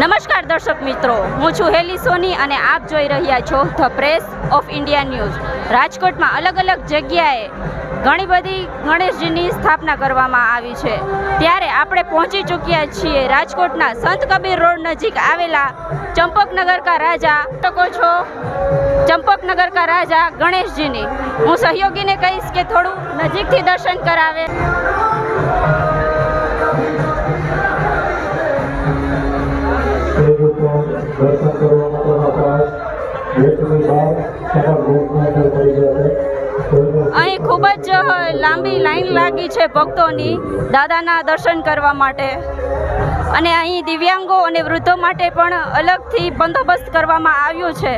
નમસ્કાર દર્શક મિત્રો, હું છું હેલી સોની અને આપ જોઈ રહ્યા છો the press of India news. રાજકોટમાં અલગ અલગ જગ્યાએ ઘણી બધી ગણેશજીની સ્થાપના કરવામાં આવી છે, ત્યારે આપણે પહોંચી ચૂક્યા છીએ રાજકોટના સંત કબીર રોડ નજીક આવેલા ચંપકનગર કા રાજા શકો છો ચંપકનગર કા રાજા ગણેશજીની। હું સહયોગીને કહીશ કે થોડું નજીકથી દર્શન કરાવે। દર્શન કરવા અહીં ખૂબ જ લાંબી લાઈન લાગી છે ભક્તોની દાદાના દર્શન કરવા માટે, અને અહીં દિવ્યાંગો અને વૃદ્ધો માટે પણ અલગથી બંદોબસ્ત કરવામાં આવ્યો છે।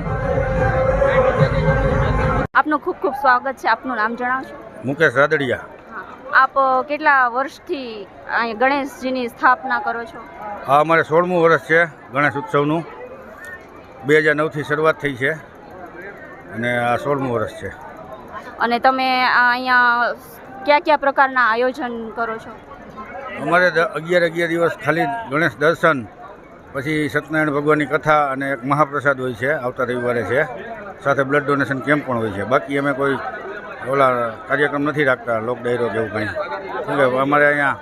આપનું ખૂબ ખૂબ સ્વાગત છે। આપનું નામ જણાવશો? મુકેશ રાદડિયા। આપ કેટલા વર્ષથી અહીં ગણેશજીની સ્થાપના કરો છો? આ અમારે 16મું વર્ષ છે ગણેશ ઉત્સવનું। 2009થી શરૂઆત થઈ છે અને આ 16મું વર્ષ છે। અને તમે અહીંયા કયા કયા પ્રકારના આયોજન કરો છો? અમારે 11 દિવસ ખાલી ગણેશ દર્શન, પછી સત્યનારાયણ ભગવાનની કથા અને એક મહાપ્રસાદ હોય છે, આવતા રવિવારે છે, સાથે બ્લડ ડોનેશન કેમ્પ પણ હોય છે। બાકી અમે કોઈ ઓલા કાર્યક્રમ નથી રાખતા, લોક ડાયરો કે એવું કંઈ, કેમ કે અમારે અહીંયા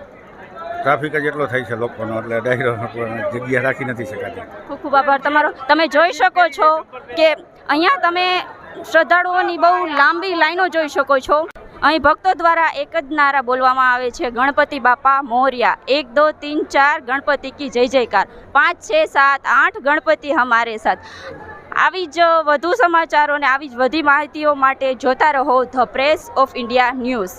ટ્રાફિક જ એટલો થાય છે લોકોનો, એટલે ડાયરો જગ્યા રાખી નથી શકાતી। ખૂબ ખૂબ આભાર તમારો। તમે જોઈ શકો છો કે અહીંયા તમે શ્રદ્ધાળુઓની બહુ લાંબી લાઈનો જોઈ શકો છો। અહીં ભક્તો દ્વારા એક જ નારા બોલવામાં આવે છે, ગણપતિ બાપા મોર્યા। 1 2 3 4 ગણપતિ કી જય જયકાર, 5 6 7 8 ગણપતિ હમારે સાથ। આવી જ વધુ સમાચારો અને આવી જ બધી માહિતીઓ માટે જોતા રહો the press of India news.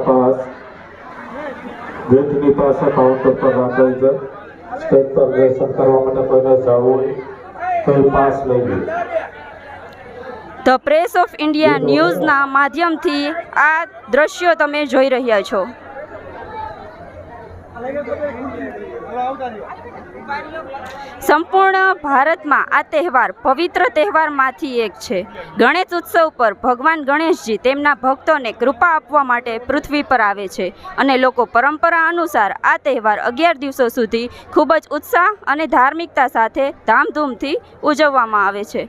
પાસ ગેટની પાસે કાઉન્ટર પર રાખેલ છે। સ્ટેજ પર દર્શન કરવા માટે કોઈને જવું કોઈ પાસ લઈ લે। ધ પ્રેસ ઓફ ઇન્ડિયા ન્યૂઝના માધ્યમથી આ દ્રશ્યો તમે જોઈ રહ્યા છો। સંપૂર્ણ ભારતમાં આ તહેવાર પવિત્ર તહેવારમાંથી એક છે। ગણેશ ઉત્સવ પર ભગવાન ગણેશજી તેમના ભક્તોને કૃપા આપવા માટે પૃથ્વી પર આવે છે, અને લોકો પરંપરા અનુસાર આ તહેવાર 11 દિવસો સુધી ખૂબ જ ઉત્સાહ અને ધાર્મિકતા સાથે ધામધૂમથી ઉજવવામાં આવે છે।